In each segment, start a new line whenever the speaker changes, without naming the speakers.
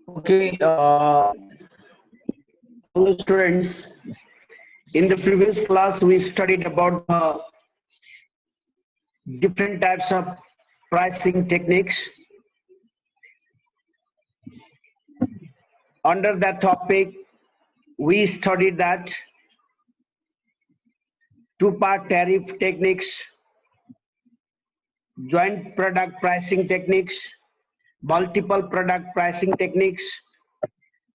Okay, hello students. In the previous class, we studied about different types of pricing techniques. Under that topic, we studied that two-part tariff techniques, joint product pricing techniques, multiple product pricing techniques.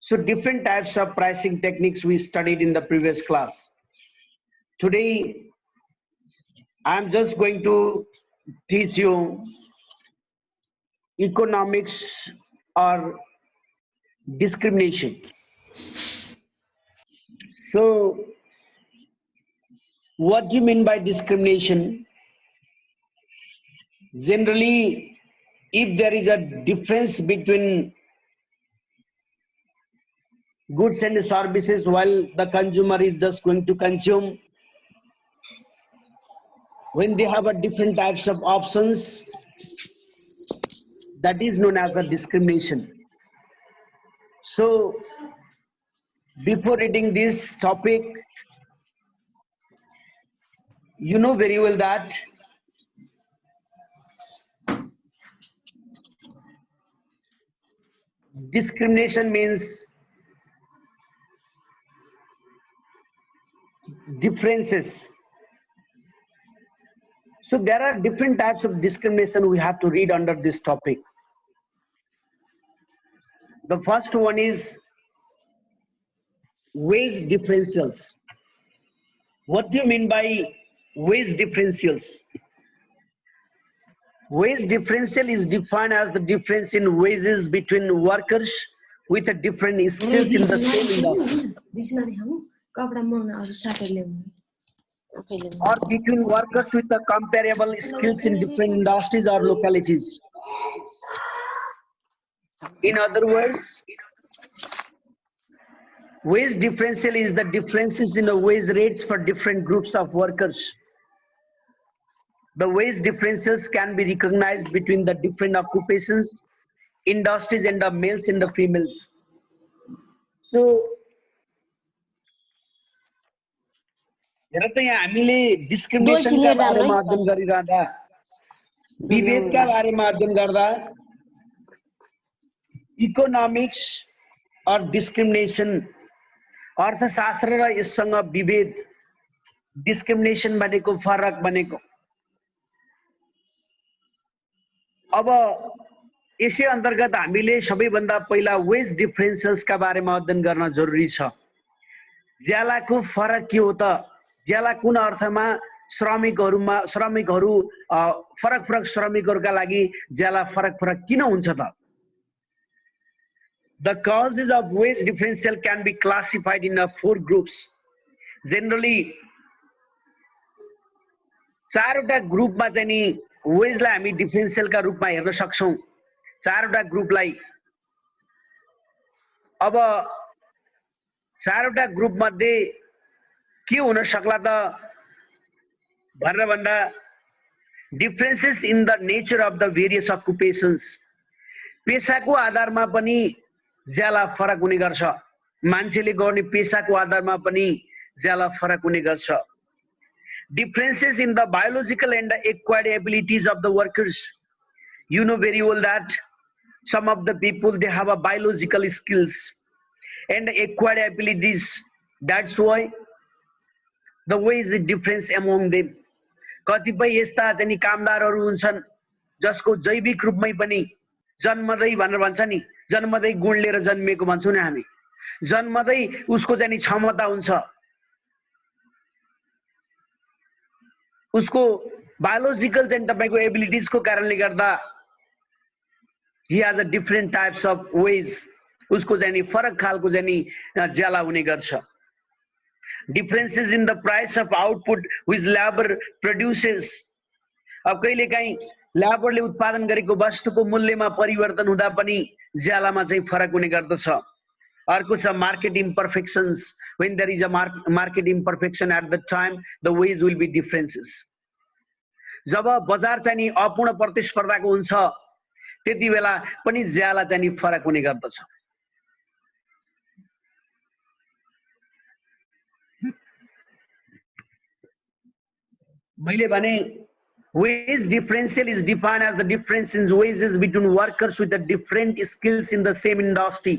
So different types of pricing techniques we studied in the previous class. Today, I'm just going to teach you economics or discrimination. So, what do you mean by discrimination? Generally, if there is a difference between goods and services while the consumer is just going to consume, when they have a different types of options, that is known as a discrimination. So, before reading this topic, you know very well that discrimination means differences. So there are different types of discrimination we have to read under this topic. The first one is wage differentials. What do you mean by wage differentials? Wage differential is defined as the difference in wages between workers with a different skills in the same industry. Or between workers with a comparable skills in different industries or localities. In other words, wage differential is the differences in the wage rates for different groups of workers. The wage differentials can be recognized between the different occupations, industries, and the males and the females. So, हामीले डिस्क्रिमिनेसनका बारेमा अध्ययन गरिरहँदा विभेदका बारेमा अध्ययन गर्दा economics और discrimination अर्थशास्त्र र यससँग विभेद डिस्क्रिमिनेसन भनेको फरक भनेको अब यसै अन्तर्गत हामीले सबैभन्दा पहिला वेज डिफरेन्शियल्सका बारेमा अध्ययन गर्न जरुरी छ ज्यालाको फरक के हो त ज्याला कुन अर्थमा श्रमिकहरू फरक फरक श्रमिकहरूका लागि ज्याला फरक फरक किन हुन्छ त The causes of wage differential can be classified in 4 groups. Generally, चारवटा ग्रुपमा चाहिँ नि वेजलाई हामी डिफरेन्शियलका रूपमा हेर्न सक्छौं चारवटा ग्रुपलाई अब चारवटा ग्रुप मध्ये के हुन सक्ला त भनेर भन्दा differences in the nature of the various occupations पेशाको आधारमा पनि ज्याला फरक हुने गर्छ मान्छेले गर्ने पेशाको आधारमा पनि ज्याला फरक हुने गर्छ differences in the biological and the acquired abilities of the workers you know very well that some of the people they have a biological skills and acquired abilities that's why the way is difference among them कतिपय यस्ता चाहिँ कामदारहरू हुन्छन् जसको जैविक रूपमै पनि जन्मदै भनेर भन्छ नि जन्मदै गुण लिएर जन्मेको भन्छौं नि हामी जन्मदै उसको चाहिँ क्षमता हुन्छ उसको बायोलोजिकल चाहिँ तपाईको एबिलिटिज को कारणले गर्दा he has a different types of ways उसको चाहिँ फरक खालको चाहिँ ज्याला हुने गर्छ differences in the price of output which labor produces अब कहिलेकाहीँ लेबरले उत्पादन गरेको वस्तुको मूल्यमा परिवर्तन हुँदा पनि ज्यालामा चाहिँ फरक हुने गर्दछ अर्को छ market imperfections when there is a market imperfection at the time the wage will be differences जब बजार चाहिँ नि अपूर्ण प्रतिस्पर्धाको हुन्छ त्यति बेला पनि ज्याला चाहिँ नि फरक हुने गर्दछ मैले भने wage differential is defined as the difference in wages between workers with the different skills in the same industry.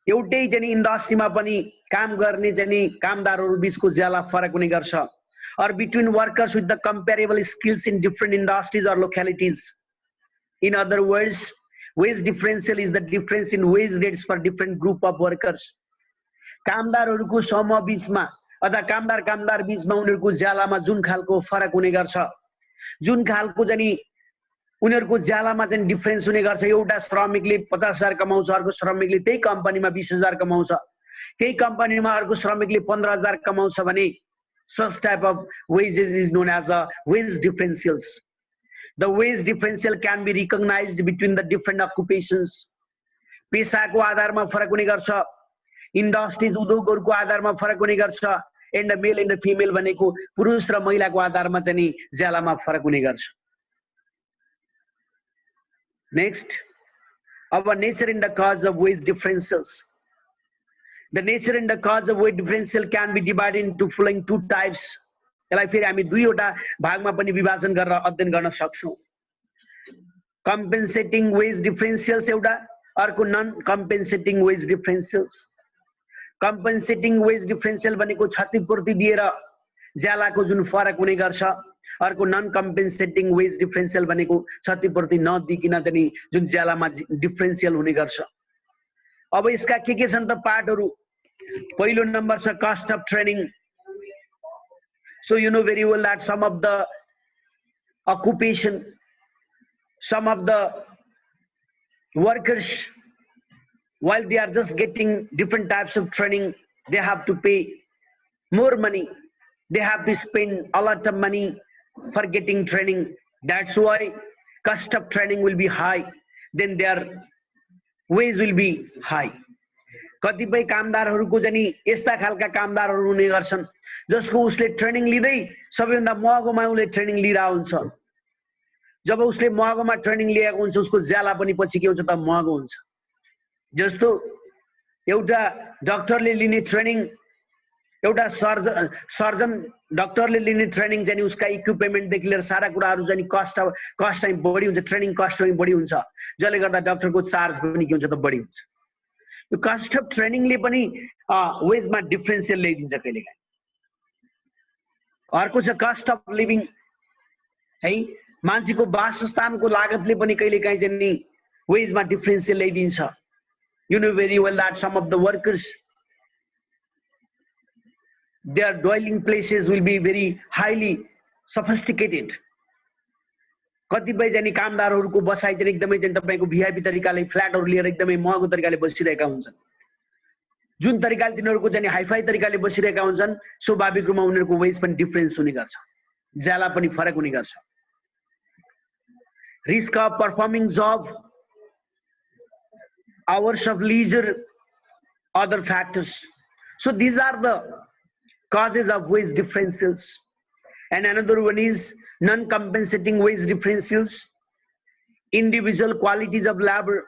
एउटै चाहिँ इन्डस्ट्रीमा पनि काम गर्ने चाहिँ कामदारहरू बीचको ज्याला फरक हुने गर्छ. Or between workers with the comparable skills in different industries or localities. In other words, wage differential is the difference in wage rates for different group of workers. कामदारहरूको समूह बीचमा अथवा कामदार बीचमा उनीहरूको ज्यालामा जुन खालको फरक हुने गर्छ, जुन खालको चाहिँ उनीहरूको ज्यालामा चाहिँ डिफरेन्स हुने गर्छ. एउटा श्रमिकले 50,000 कमाउँछ, अर्को श्रमिकले त्यही कम्पनीमा 20,000 कमाउँछ, त्यही कम्पनीमा अर्को श्रमिकले 15,000 कमाउँछ भने such type of wages is known as a wage differentials. The wage differential can be recognized between the different occupations. पेशाको आधारमा फरक हुने गर्छ, इन्डस्ट्रीज उद्योगहरूको आधारमा फरक हुने गर्छ, एन्ड मेल एन्ड फिमेल भनेको पुरुष र महिलाको आधारमा चाहिँ ज्यालामा फरक हुने गर्छ. Next, our nature and the cause of wage differentials. The nature and the cause of wage differential can be divided into following two types. यसलाई फेरि हामी दुईवटा भागमा पनि विभाजन गरेर अध्ययन गर्न सक्छौं. Compensating wage differentials एउटा, अर्को non compensating wage differentials. Compensating wage differential भनेको क्षतिपूर्ति दिएर ज्यालाको जुन फरक हुने गर्छ, अर्को नन कम्पेन्सेटिङ वेज डिफरेन्शियल भनेको क्षतिपूर्ति नदिकिन पनि जुन ज्यालामा डिफरेन्शियल हुने गर्छ. अब यसका के छन् त पार्टहरु. पहिलो नम्बर छ cost of training. So you know very well that some of the occupation, some of the workers, while they are just getting different types of training, they have to pay more money. They have to spend a lot of money for getting training. That's why cost of training will be high. Then their wage will be high. कतिपय कामदारहरूको चाहिँ यस्ता खालका कामदारहरू हुने गर्छन् जसको उसले training लिँदै सबैभन्दा महँगोमा उसले ट्रेनिङ लिइरा हुन्छ. जब उसले महँगोमा ट्रेनिङ लिएको हुन्छ उसको ज्याला पनि पछि के हुन्छ त महँगो हुन्छ. जस्तो एउटा डाक्टरले लिने ट्रेनिङ, एउटा सर्जन डाक्टरले लिने ट्रेनिङ चाहिँ उसका इक्विपमेन्ट देखि लिएर सारा कुराहरू चाहिँ कस्ट चाहिँ बढी हुन्छ, ट्रेनिङ कस्ट पनि बढी हुन्छ, जसले गर्दा डाक्टरको चार्ज पनि के हुन्छ त बढी हुन्छ. यो कस्ट अफ ट्रेनिङले पनि वेजमा डिफरेन्शियल ल्याइदिन्छ कहिलेकाहीँ. अर्को छ कस्ट अफ लिभिङ है, मान्छेको वासस्थानको लागतले पनि कहिलेकाहीँ चाहिँ नि वेजमा डिफरेन्शियल ल्याइदिन्छ. You know very well that some of the workers, their dwelling places will be very highly sophisticated. कतिपय जानी कामदारहरूको बसाइ चाहिँ एकदमै चाहिँ तपाईको भिआइपी तरिकाले फ्ल्याटहरु लिएर एकदमै महँगो तरिकाले बसिरहेका हुन्छन्. जुन तरिकाले तिनीहरुको चाहिँ हाइफाई तरिकाले बसिरहेका हुन्छन् स्वाभाविक रूपमा उनीहरुको वेज पनि डिफरेन्स हुने गर्छ, ज्याला पनि फरक हुने गर्छ. Risk of performing job, hours of leisure, other factors. So these are the causes of wage differentials. And another one is non-compensating wage differentials. Individual qualities of labor.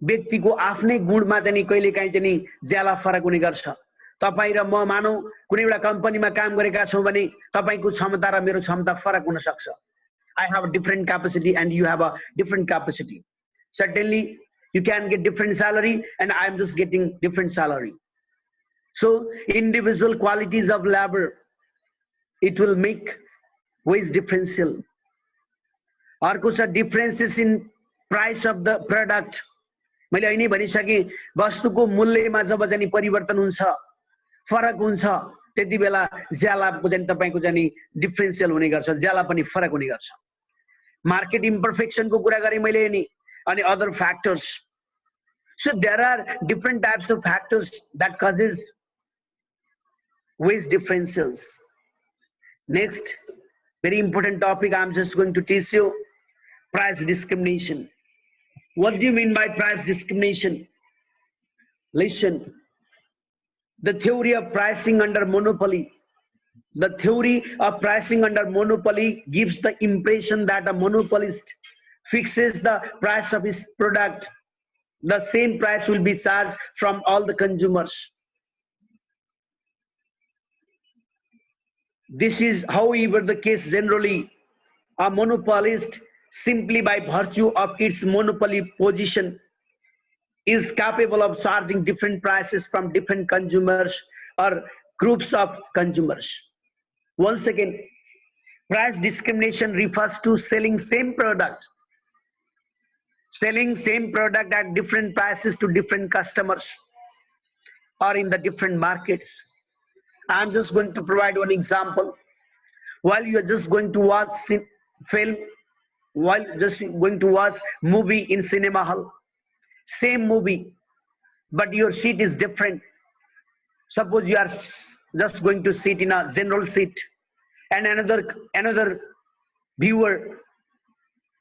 व्यक्तिको आफ्नै गुणमा चाहिँ कहिलेकाहीँ चाहिँ ज्याला फरक हुने गर्छ. तपाई र म मानौ कुनै एउटा कम्पनीमा काम गरेका छौं भने तपाईको क्षमता र मेरो क्षमता फरक हुन सक्छ. I have a different capacity and you have a different capacity. Certainly you can get different salary and I am just getting different salary. So individual qualities of labor, it will make wage differential. अर्को छ differences in price of the product. मैले अहिले भनिसके वस्तुको मूल्यमा जब चाहिँ परिवर्तन हुन्छ, फरक हुन्छ, त्यति बेला ज्यालाको चाहिँ तपाईको चाहिँ डिफरेन्शियल हुने गर्छ, ज्याला पनि फरक हुने गर्छ. मार्केट इम्परफेक्सन को कुरा गरे मैले नि, अनि other factors. So there are different types of factors that causes wage differentials. Next, very important topic I am just going to teach you, price discrimination. What do you mean by price discrimination? Listen, the theory of pricing under monopoly. The theory of pricing under monopoly gives the impression that a monopolist fixes the price of his product. The same price will be charged from all the consumers. This is however the case generally. A monopolist, simply by virtue of its monopoly position, is capable of charging different prices from different consumers or groups of consumers. Once again, price discrimination refers to selling same product at different prices to different customers or in the different markets. I'm just going to provide one example. While you're just going to watch film, while just going to watch movie in cinema hall, same movie, but your seat is different. Suppose you are just going to sit in a general seat, and another viewer,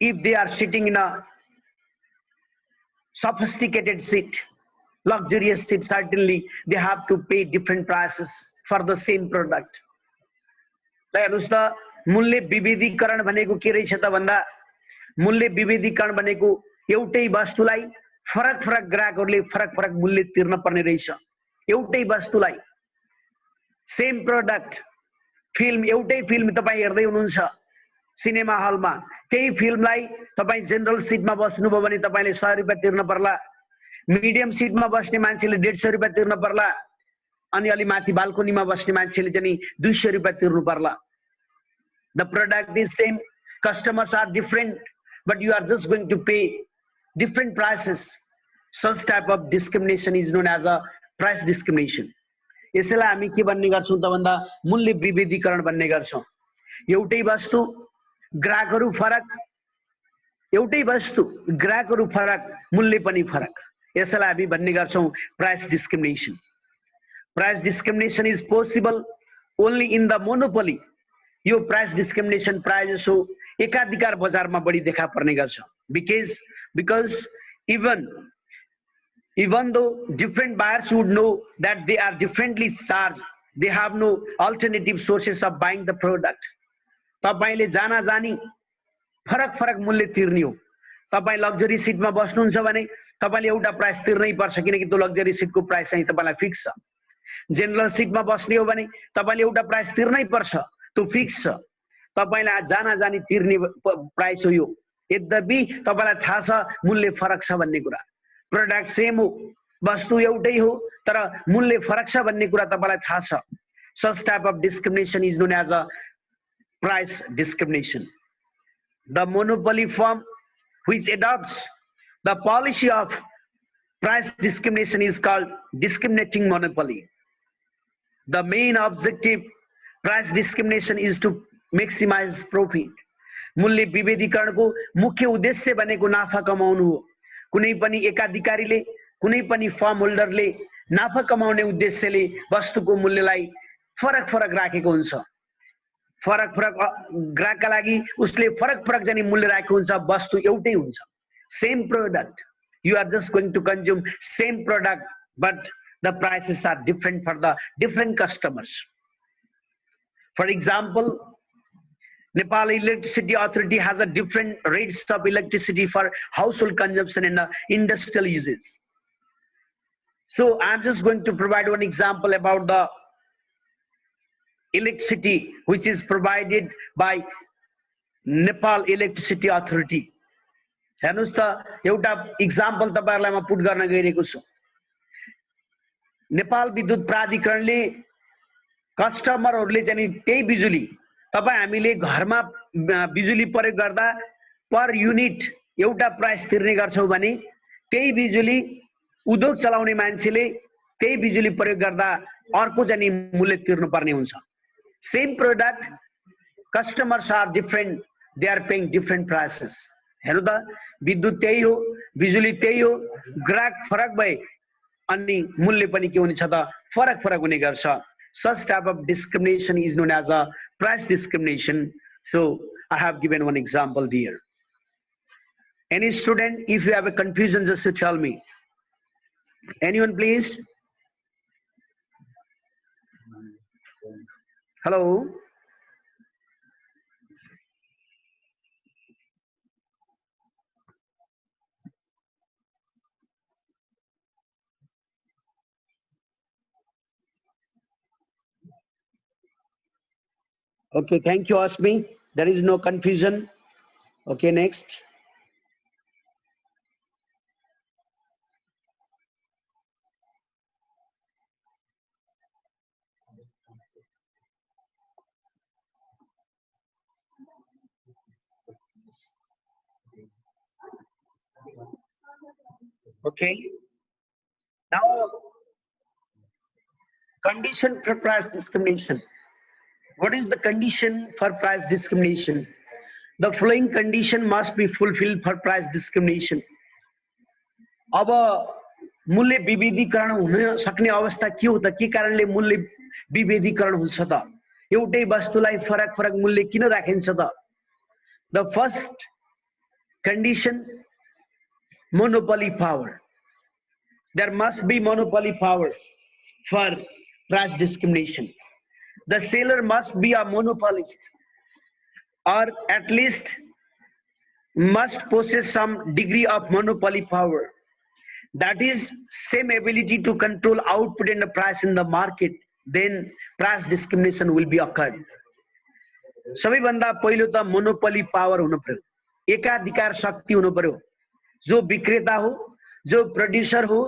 if they are sitting in a sophisticated seat, luxurious seat, certainly they have to pay different prices for the same product. ल हेर्नुस् त मूल्य विभेदीकरण भनेको के रहेछ त भन्दा मूल्य विभेदीकरण भनेको एउटै वस्तुलाई फरक फरक ग्राहकहरूले फरक फरक मूल्य तिर्न पर्ने रहेछ। एउटै वस्तुलाई सेम प्रोडक्ट फिल्म, एउटै फिल्म तपाईँ हेर्दै हुनुहुन्छ सिनेमा हलमा, त्यही फिल्मलाई तपाईँ जेनरल सिटमा बस्नुभयो भने तपाईँले 100 रुपैयाँ तिर्न पर्ला, मिडियम सिटमा बस्ने मान्छेले 150 रुपैयाँ तिर्न पर्ला, अनि अलि माथि बाल्कोनीमा बस्ने मान्छेले चाहिँ 200 रुपैयाँ तिर्नु पर्ला। The product is same, customers are different, but you are just going to pay different prices. Such type of discrimination is known as a price discrimination. यसैलाई हामी के भन्ने गर्छौं त भन्दा मूल्य विभेदीकरण भन्ने गर्छौं। एउटै वस्तु ग्राहकहरू फरक, एउटै वस्तु ग्राहकहरू फरक, मूल्य पनि फरक, यसैलाई हामी भन्ने गर्छौं price discrimination. Price discrimination is possible only in the monopoly. यो प्राइस डिस्क्रिमिनेसन प्राय जसो एकाधिकार बजारमा बढी देखा पर्ने गर्छ। because even though different buyers would know that they are differently charged, they have no alternative sources of buying the product. तपाईले जाना जानी फरक फरक मूल्य तिर्ने हो। तपाई लग्जरी सिटमा बस्नुहुन्छ भने तपाईले एउटा प्राइस तिर्नै पर्छ, किनकि त्यो लग्जरी सिटको प्राइस चाहिँ तपाईलाई फिक्स छ। जेनरल सिटमा बस्ने हो भने तपाईले एउटा प्राइस तिर्नै पर्छ, त्यो फिक्स छ। तपाईलाई जाना जानी तिर्ने प्राइस हो यो। यद्यपि तपाईलाई थाहा छ मूल्य फरक छ भन्ने कुरा। प्रोडक्ट सेम हो, वस्तु एउटै हो, तर मूल्य फरक छ भन्ने कुरा तपाईलाई थाहा छ। Such type of discrimination is known as a price discrimination. The monopoly firm which adopts the policy of price discrimination is called discriminating monopoly. The main objective price discrimination is to maximize profit. मूल्य विभेदीकरणको मुख्य उद्देश्य भनेको नाफा कमाउनु हो। कुनै पनि एकाधिकारीले, कुनै पनि फर्म होल्डरले नाफा कमाउने उद्देश्यले वस्तुको मूल्यलाई फरक फरक राखेको हुन्छ। फरक फरक ग्राहकका लागि उसले फरक फरक जानी मूल्य राखेको हुन्छ, वस्तु एउटै हुन्छ। Same product, you are just going to consume same product, but the prices are different for the different customers. For example, Nepal Electricity Authority has a different rates of electricity for household consumption and industrial uses. So I'm just going to provide one example about the electricity which is provided by Nepal Electricity Authority. हेर्नुस् त एउटा example तपाईहरुलाई म put गर्न गइरहेको छु। नेपाल विद्युत प्राधिकरणले कस्टमरहरुले चाहिँ त्यही बिजुली तपाई हामीले घरमा बिजुली प्रयोग गर्दा पर युनिट एउटा प्राइस तिर्ने गर्छौं भने त्यही बिजुली उद्योग चलाउने मान्छेले त्यही बिजुली प्रयोग गर्दा अर्को चाहिँ मूल्य तिर्नु पर्ने हुन्छ। Same product, customers are different, they are paying different prices. हेर्नु त विद्युत त्यही हो, बिजुली त्यही हो, ग्राहक फरक भए अनि मूल्य पनि के हुनेछ त फरक फरक हुने गर्छ। Such type of discrimination is known as a price discrimination. So I have given one example there. Any student, if you have a confusion, just to tell me. Anyone, please? Hello? Okay, thank you, Asmi. There is no confusion. Okay, next. Okay. Now, condition for price discrimination. What is the condition for price discrimination? The following condition must be fulfilled for price discrimination. अब मूल्य विभेदीकरण हुन सक्ने अवस्था के हो त के कारणले मूल्य विभेदीकरण हुन्छ त एउटै वस्तुलाई फरक फरक मूल्य किन राखिन्छ त the first condition, monopoly power. There must be monopoly power for price discrimination. The seller must be a monopolist or at least must possess some degree of monopoly power. That is same ability to control output and the price in the market. Then price discrimination will be occurred. सबैभन्दा पहिलो त monopoly power हुनु पर्यो, एकाधिकार शक्ति हुनु पर्यो। जो विक्रेता हो, जो प्रोड्युसर हो,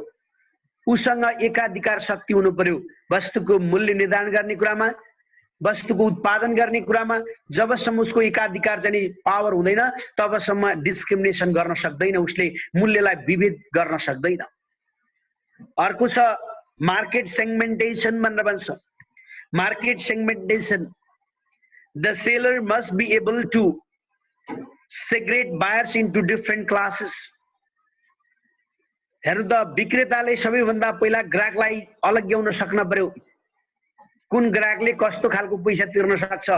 उसँग एकाधिकार शक्ति हुनु पर्यो वस्तुको मूल्य निर्धारण गर्ने कुरामा, वस्तुको उत्पादन गर्ने कुरामा। जबसम्म उसको एकाधिकार चाहिँ पावर हुँदैन तबसम्म डिस्क्रिमिनेसन गर्न सक्दैन, उसले मूल्यलाई विभेद गर्न सक्दैन। अर्को छ मार्केट सेगमेन्टेसन भनेर भन्छ। Market segmentation, the seller must be able to segregate buyers into different classes. हेर्नु त विक्रेताले सबैभन्दा पहिला ग्राहकलाई अलग्याउन सक्न पर्यो। कुन ग्राहकले कस्तो खालको पैसा तिर्न सक्छ,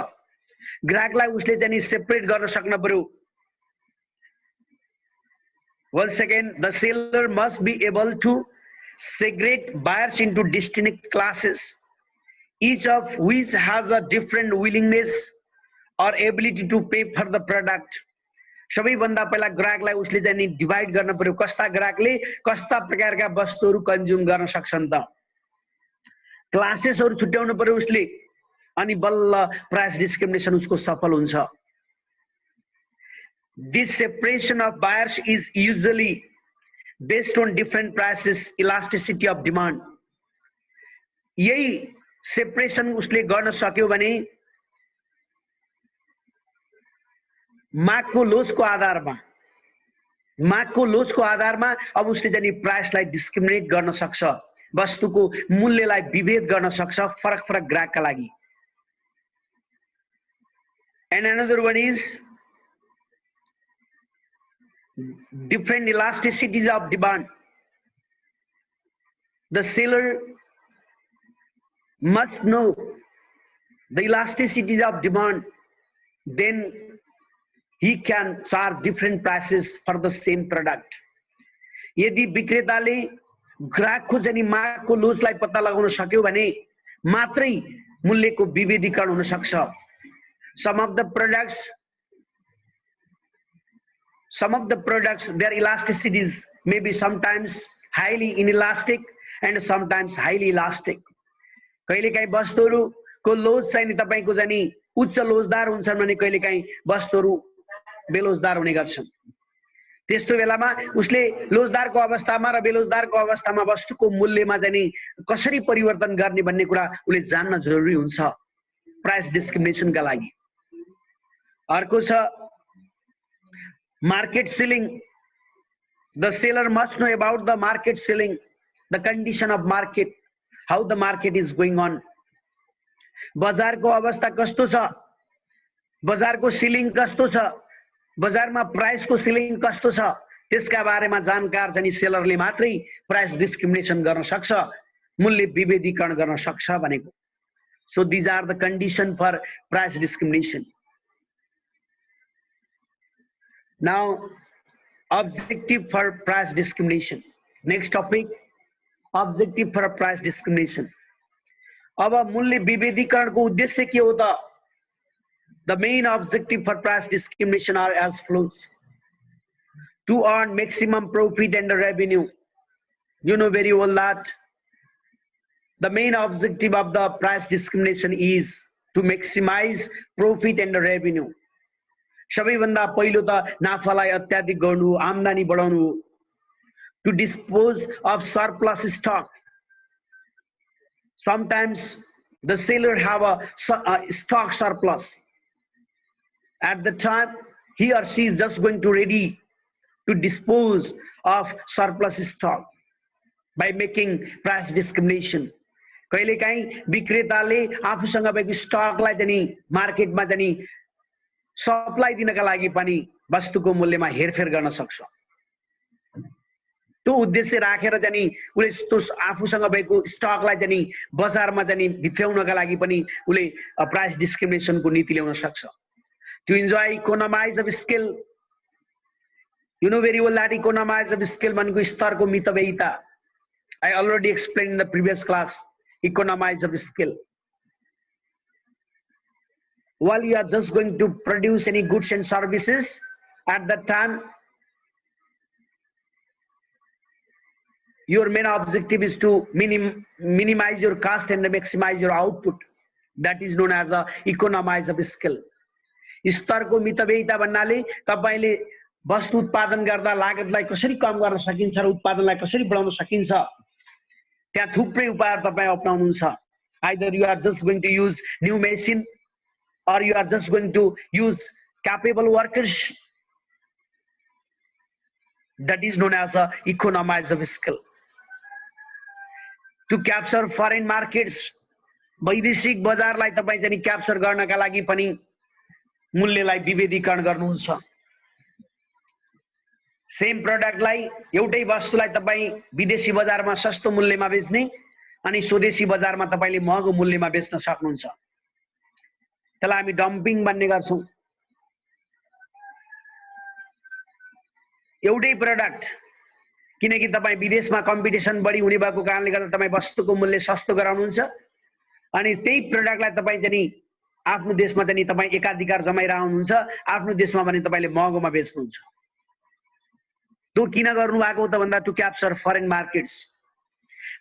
ग्राहकलाई उसले चाहिँ सेपरेट गर्न सक्न पर्यो। Once again, the seller must be able to segregate buyers into distinct classes, each of which has a different willingness or ability to pay for the product. सबैभन्दा पहिला ग्राहकलाई उसले चाहिँ डिभाइड गर्न पर्यो, कस्ता ग्राहकले कस्ता प्रकारका वस्तुहरू कन्ज्युम गर्न सक्छन् त, क्लासेसहरू छुट्याउनु पर्यो उसले, अनि बल्ल प्राइस डिस्क्रिमिनेसन उसको सफल हुन्छ। This separation of buyers is usually based on different prices, elasticity of demand. यही सेपरेसन उसले गर्न सक्यो भने मागको लोचको आधारमा अब उसले चाहिँ प्राइसलाई डिस्क्रिमिनेट गर्न सक्छ, वस्तुको मूल्यलाई विभेद गर्न सक्छ फरक फरक ग्राहकका लागि। And another one is different elasticities of demand. The seller must know the elasticities of demand, then he can charge different prices for the same product. यदि विक्रेताले ग्राहकको चाहिँ मागको लोचलाई पत्ता लगाउन सक्यो भने मात्रै मूल्यको विभेदीकरण हुन सक्छ। Some of the products, their elasticities may be sometimes highly inelastic and sometimes highly elastic. कहिलेकाहीँ वस्तुहरूको लोच चाहिँ तपाईको चाहिँ उच्च लोचदार हुन्छन् भने कहिलेकाहीँ वस्तुहरू बेलोजदार हुने गर्छन्। त्यस्तो बेलामा उसले लोचदारको अवस्थामा र बेलोजदारको अवस्थामा वस्तुको मूल्यमा चाहिँ कसरी परिवर्तन गर्ने भन्ने कुरा उसले जान्न जरुरी हुन्छ प्राइस डिस्क्रिमिनेसनका लागि। अर्को छ market selling. The seller must know about the market selling, the condition of market, how the market is going on. बजारको अवस्था कस्तो छ, बजारको सिलिङ कस्तो छ, बजारमा प्राइसको सिलिङ कस्तो छ, त्यसका बारेमा जानकार चाहिँ सेलरले मात्रै प्राइस डिस्क्रिमिनेसन गर्न सक्छ, मूल्य विभेदीकरण गर्न सक्छ भनेको। So these are the condition for price discrimination. Now, objective for price discrimination. Next topic, objective for price discrimination. अब मूल्य विभेदीकरणको उद्देश्य के हो त? The main objective for price discrimination are as follows: to earn maximum profit and revenue. You know very well that the main objective of the price discrimination is to maximize profit and revenue. सबैभन्दा पहिलो त नाफालाई अत्याधिक गर्नु, आम्दानी बढाउनु हो. To dispose of surplus stock. Sometimes the seller have a stock surplus. At the time, he or she is just going to ready to dispose of surplus stock by making price discrimination. कहिलेकाहीँ विक्रेताले आफूसँग भएको स्टकलाई चाहिँ मार्केटमा चाहिँ supply दिनका लागि पनि वस्तुको मूल्यमा हेरफेर गर्न सक्छ. त्यो उद्देश्य राखेर चाहिँ उले त्यो आफूसँग भएको स्टकलाई चाहिँ बजारमा चाहिँ भित्राउनका लागि पनि उले प्राइस डिस्क्रिमिनेसनको नीति ल्याउन सक्छ. To enjoy economies of scale, you know very well that economies of scale भनेको स्तरको मितव्ययिता. I already explained in the previous class. Economies of scale. While you are just going to produce any goods and services, at that time your main objective is to minimize your cost and maximize your output. That is known as a economies of scale. स्तरको मितव्ययिता भन्नाले तपाईले वस्तु उत्पादन गर्दा लागतलाई कसरी कम गर्न सकिन्छ र उत्पादनलाई कसरी बढाउन सकिन्छ, त्यहाँ थुप्रै उपायहरु तपाई अपनाउनुहुन्छ. Either you are just going to use new machine or you are just going to use capable workers. That is known as a economies of scale. To capture foreign markets, वैदेशिक बजारलाई तपाई चाहिँ क्याप्चर गर्नका लागि पनि मूल्यलाई विभेदीकरण गर्नुहुन्छ. सेम प्रोडक्टलाई एउटै वस्तुलाई तपाई विदेशी बजारमा सस्तो मूल्यमा बेच्ने अनि स्वदेशी बजारमा तपाईले महँगो मूल्यमा बेच्न सक्नुहुन्छ. त्यसलाई हामी डम्पिङ भन्ने गर्छौं. एउटै प्रोडक्ट किनकि तपाई विदेशमा कम्पिटिसन बढी हुने भएको कारणले गर्दा तपाई वस्तुको मूल्य सस्तो गराउनुहुन्छ अनि त्यही प्रोडक्टलाई तपाई चाहिँ आफ्नो देशमा चाहिँ तपाई एकाधिकार जमाइरहनुहुन्छ, आफ्नो देशमा भने तपाईले महँगोमा बेच्नुहुन्छ. त्यो किन गर्नु भएको त भन्दा टु क्याप्चर फरेन मार्केट्स.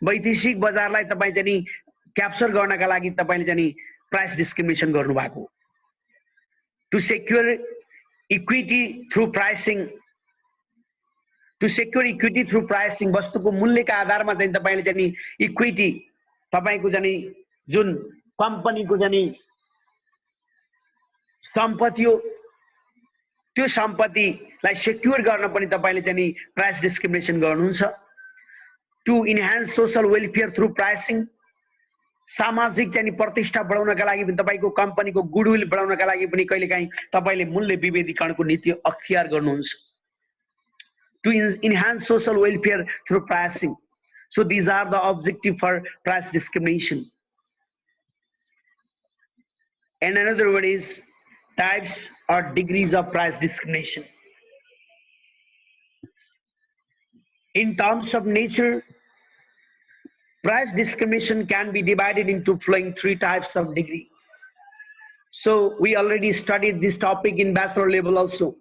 वैदेशिक बजारलाई तपाई चाहिँ क्याप्चर गर्नका लागि तपाईले चाहिँ प्राइस डिस्क्रिमिनेसन गर्नु भएको. To secure equity through pricing. To secure equity through pricing, वस्तुको मूल्यका आधारमा चाहिँ तपाईले चाहिँ इक्विटी तपाईको चाहिँ जुन कम्पनीको चाहिँ सम्पत्ति हो त्यो सम्पत्तिलाई सेक्युर गर्न पनि तपाईले चाहिँ प्राइस डिस्क्रिमिनेसन गर्नुहुन्छ. To enhance social welfare through pricing. सामाजिक चाहिँ प्रतिष्ठा बढाउनका लागि पनि तपाईको कम्पनीको गुडविल बढाउनका लागि पनि कहिलेकाहीँ तपाईले मूल्य विभेदीकरणको नीति अख्तियार गर्नुहुन्छ. To enhance social welfare through pricing. So these are the objective for price discrimination. And another word is types or degrees of price discrimination. In terms of nature, price discrimination can be divided into following three types of degree. So we already studied this topic in bachelor level also.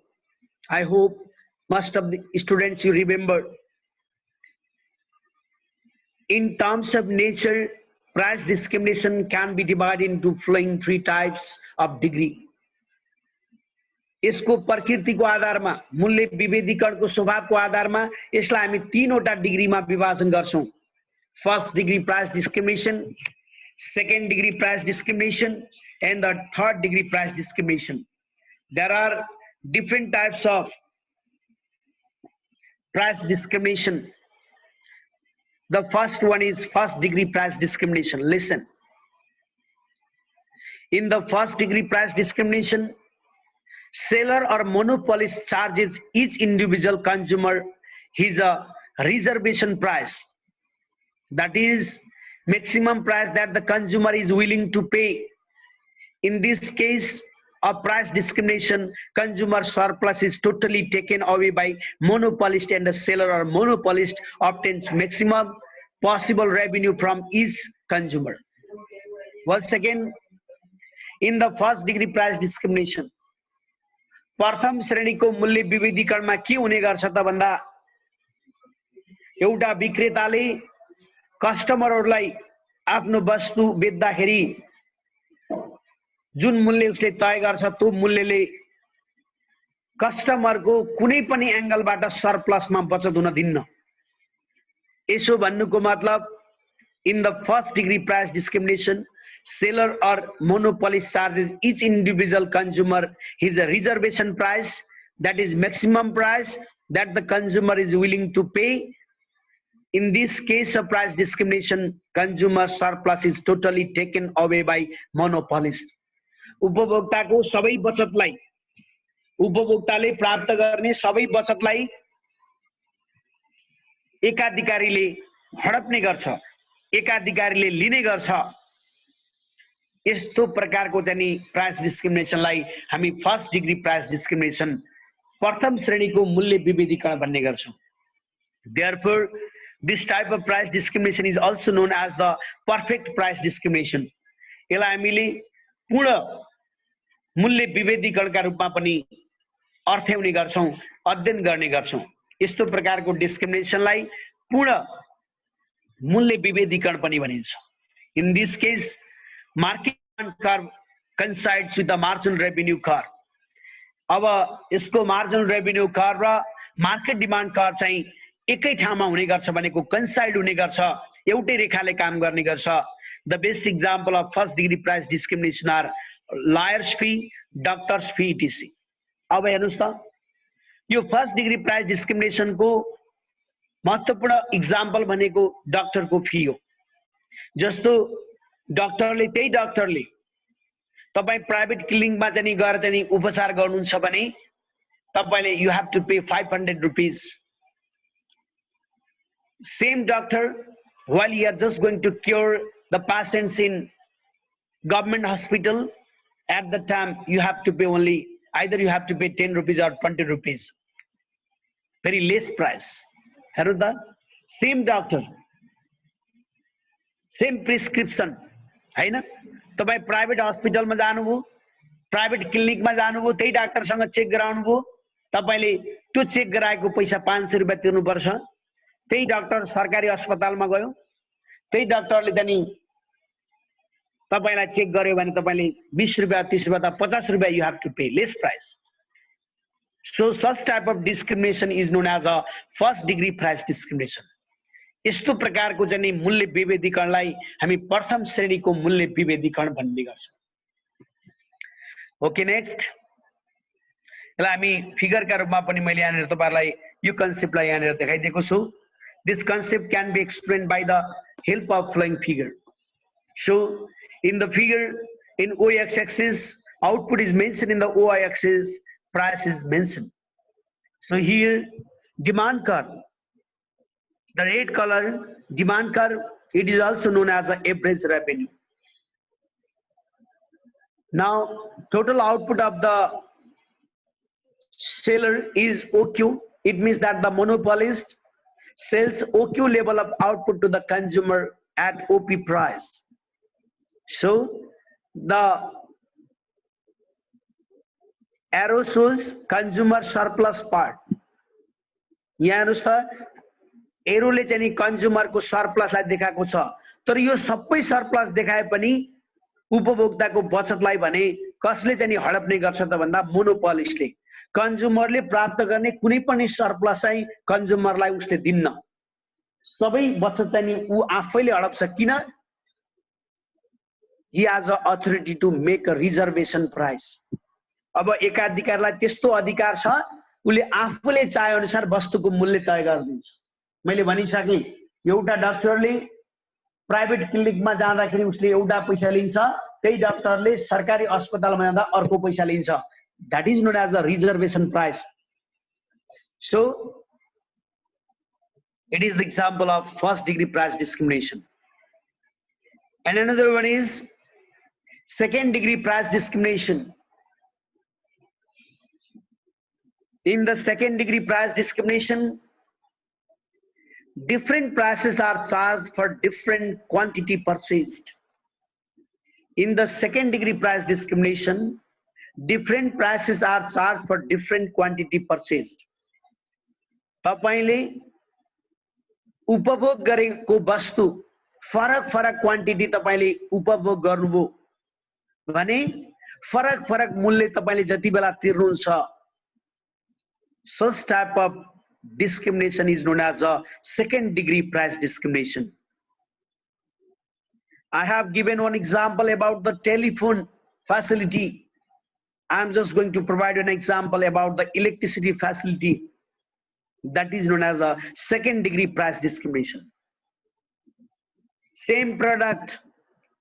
I hope most of the students you remember. In terms of nature, price discrimination can be divided into following three types of degree. यसको प्रकृतिको आधारमा, मूल्य विभेदीकरणको स्वभावको आधारमा यसलाई हामी तीनवटा डिग्रीमा विभाजन गर्छौं. First degree price discrimination, second degree price discrimination and the third degree price discrimination. There are different types of price discrimination. The first one is first degree price discrimination. Listen. In the first degree price discrimination, seller or monopolist charges each individual consumer his reservation price. That is maximum price that the consumer is willing to pay. In this case of price discrimination, consumer surplus is totally taken away by monopolist, and the seller or monopolist obtains maximum possible revenue from each consumer. Once again, in the first degree price discrimination, प्रथम श्रेणीको मूल्य विभेदीकरणमा के हुने गर्छ त भन्दा एउटा विक्रेताले कस्टमरहरुलाई आफ्नो वस्तु बेच्दाखेरि जुन मूल्य उसले तय गर्छ त्यो मूल्यले कस्टमर को कुनै पनि एंगलबाट सरप्लसमा बचत हुन दिन्न। यसो भन्नुको मतलब in the first degree price discrimination, seller or monopolist charges each individual consumer his reservation price, that is maximum price that the consumer is willing to pay. In this case of price discrimination, consumer surplus is totally taken away by monopolist. उपभोक्ताको सबै बचतलाई, उपभोक्ताले प्राप्त गर्ने सबै बचतलाई एकाधिकारीले हडप्ने गर्छ, एकाधिकारीले लिने गर्छ। यस्तो प्रकारको चाहिँ प्राइस डिस्क्रिमिनेसनलाई हामी फर्स्ट डिग्री प्राइस डिस्क्रिमिनेसन, प्रथम श्रेणीको मूल्य विभेदीकरण भन्ने गर्छौं। Therefore, this type of price discrimination is also known as the perfect price discrimination. यसलाई हामीले पूर्ण मूल्य विभेदीकरणका रूपमा पनि अर्थ्याउने गर्छौं, अध्ययन गर्ने गर्छौं। यस्तो प्रकारको डिस्क्रिमिनेसनलाई पूर्ण मूल्य विभेदीकरण पनि भनिन्छ। In this case, market curve coincides with the marginal revenue curve. अब यसको marginal revenue curve र market demand curve चाहिँ एकै ठाउँमा हुने गर्छ भनेको coincide हुने गर्छ, एउटै रेखाले काम गर्ने गर्छ। The best example of first degree price discrimination are lawyer's fee, doctor's fee etc. अब हेर्नुस् त, यो फर्स्ट डिग्री प्राइस डिस्क्रिमिनेसन को महत्त्वपूर्ण इक्जाम्पल भनेको डाक्टरको फी हो। जस्तो डाक्टरले, त्यही डाक्टरले तपाई प्राइभेट क्लिनिकमा चाहिँ गएर चाहिँ उपचार गर्नुहुन्छ भने तपाईले you have to pay 500 rupees. Same doctor while you are just going to cure the patients in government hospital, at the time you have to pay only, either you have to pay 10 rupees or 20 rupees, very less price. हेर्नु त, same doctor, same prescription हैन। तपाई private हस्पिटलमा जानुभयो, private क्लिनिकमा जानुभयो, त्यही डाक्टरसँग check गराउनुभयो, तपाईले त्यो चेक गराएको पैसा 500 रुपैयाँ तिर्नुपर्छ। त्यही डाक्टर सरकारी अस्पतालमा गयो, त्यही डाक्टरले पनि तपाईलाई चेक गर्यो भने तपाईले 20 रुपैयाँ 30 रुपैयाँ 50 रुपैयाँ you have to pay less price. So such type of discrimination is known as a first degree price discrimination. यस्तो प्रकारको चाहिँ मूल्य विभेदीकरणलाई हामी प्रथम श्रेणीको मूल्य विभेदीकरण भन्ने गर्छौं। ओके, नेक्स्ट यसलाई हामी फिगरका रूपमा पनि मैले यहाँनिर तपाईहरुलाई यो कन्सेप्टलाई यहाँनिर देखाइदिएको छु। This concept can be explained by the help of flowing figure. So in the figure, in OX axis output is mentioned, in the OY axis price is mentioned. So here demand curve, the red color demand curve, it is also known as the average revenue. Now total output of the seller is OQ. It means that the monopolist sells OQ level of output to the consumer at OP price. So the arrow shows consumer surplus part. यहाँ हेर्नुस् त, एरोले चाहिँ consumer को सरप्लसलाई देखाएको छ, तर यो सबै सरप्लस देखाए पनि उपभोक्ताको बचतलाई भने कसले चाहिँ हडप्ने गर्छ त भन्दा मोनोपोलिस्टले। कन्ज्युमरले प्राप्त गर्ने कुनै पनि सरप्लस चाहिँ कन्ज्युमरलाई उसले दिन्न, सबै बचत चाहिँ उ आफैले हडप्छ। किन? he has the authority to make a reservation price. अब एकाधिकारलाई त्यस्तो अधिकार छ, उले आफूले चाहे अनुसार वस्तुको मूल्य तय गरिदिन्छ। मैले भनिसके, एउटा डाक्टरले प्राइभेट क्लिनिकमा जाँदाखेरि उसले एउटा पैसा लिन्छ, त्यही डाक्टरले सरकारी अस्पतालमा जाँदा अर्को पैसा लिन्छ। That is known as a reservation price. So it is the example of first degree price discrimination. And another one is second degree price discrimination. In the second degree price discrimination, different prices are charged for different quantity purchased. In the second degree price discrimination, different prices are charged for different quantity purchased. तपाईले उपभोग गरेको वस्तु फरक फरक quantity तपाईले उपभोग गर्नुभयो भने फरक फरक मूल्य तपाईले जति बेला तिर्नुहुन्छ, such type of discrimination is known as a second degree price discrimination. I have given one example about the telephone facility. I am just going to provide an example about the electricity facility. That is known as a second degree price discrimination. Same product,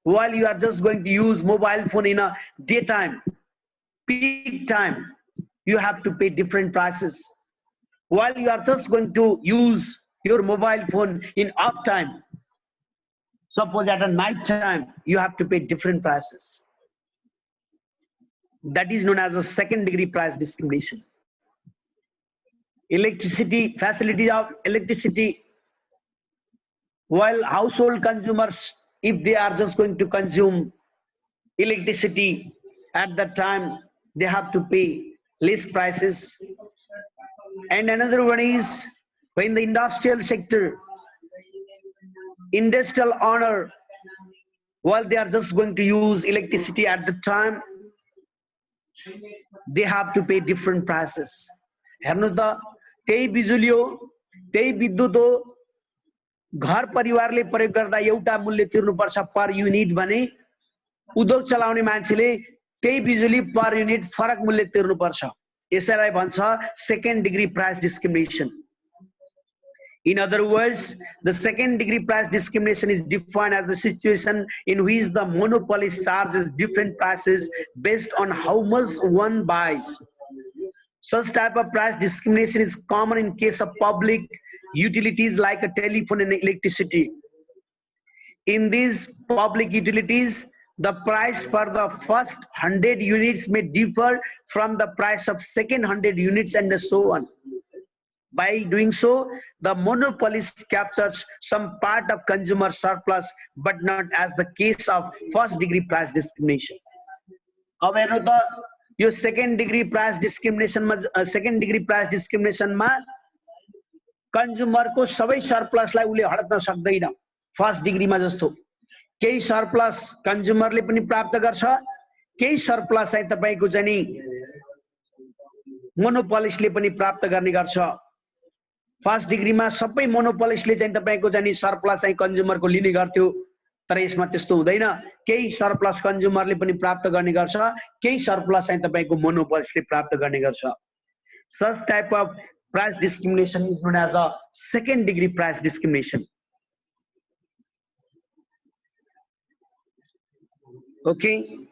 while you are just going to use mobile phone in a daytime, peak time, you have to pay different prices. While you are just going to use your mobile phone in off time, suppose at a night time, you have to pay different prices. That is known as a second degree price discrimination. Electricity, facility of electricity, while household consumers, if they are just going to consume electricity at that time, they have to pay less prices. And another one is when the industrial sector, industrial owner, while they are just going to use electricity at the time, they have to pay different prices. हेर्नु त त्यही बिजुली हो, त्यही विद्युत हो, घर परिवारले प्रयोग गर्दा एउटा मूल्य तिर्नुपर्छ पर युनिट भने उद्योग चलाउने मान्छेले त्यही बिजुली पर युनिट फरक मूल्य तिर्नुपर्छ। यसैलाई भन्छ second degree price discrimination. In other words, the second degree price discrimination is defined as the situation in which the monopolist charges different prices based on how much one buys. Such type of price discrimination is common in case of public utilities like a telephone and electricity. In these public utilities, the price for the first 100 units may differ from the price of second 100 units and so on. By doing so, the monopolist captures some part of consumer surplus, but not as the case of first degree price discrimination. अब हेर्नु त यो second degree price discrimination मा consumer को सबै surplus लाई उले हड्न सक्दैन first degree मा जस्तो। केही surplus consumer ले पनि प्राप्त गर्छ, केही surplus चाहिँ तपाईको चाहिँ नि monopolist ले पनि प्राप्त गर्ने गर्छ। फर्स्ट डिग्रीमा सबै मोनोपोलिस्टले चाहिँ तपाईको चाहिँ सरप्लस चाहिँ कन्ज्युमरको लिने गर्थ्यो, तर यसमा त्यस्तो हुँदैन। केही सरप्लस कन्ज्युमरले पनि प्राप्त गर्ने गर्छ, केही सरप्लस चाहिँ तपाईको मोनोपोलिस्टले प्राप्त गर्ने गर्छ। Such type of price discrimination is known as a second degree price discrimination. Okay,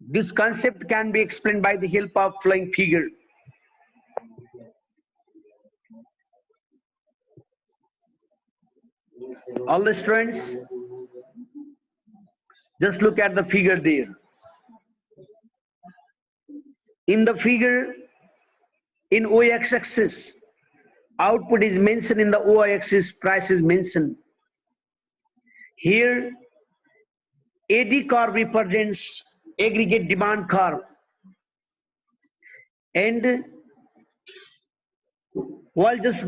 this concept can be explained by the help of following figure. All the students, just look at the figure there. In the figure, in OX axis, output is mentioned, in the OY axis, price is mentioned. Here, AD curve represents aggregate demand curve, and while just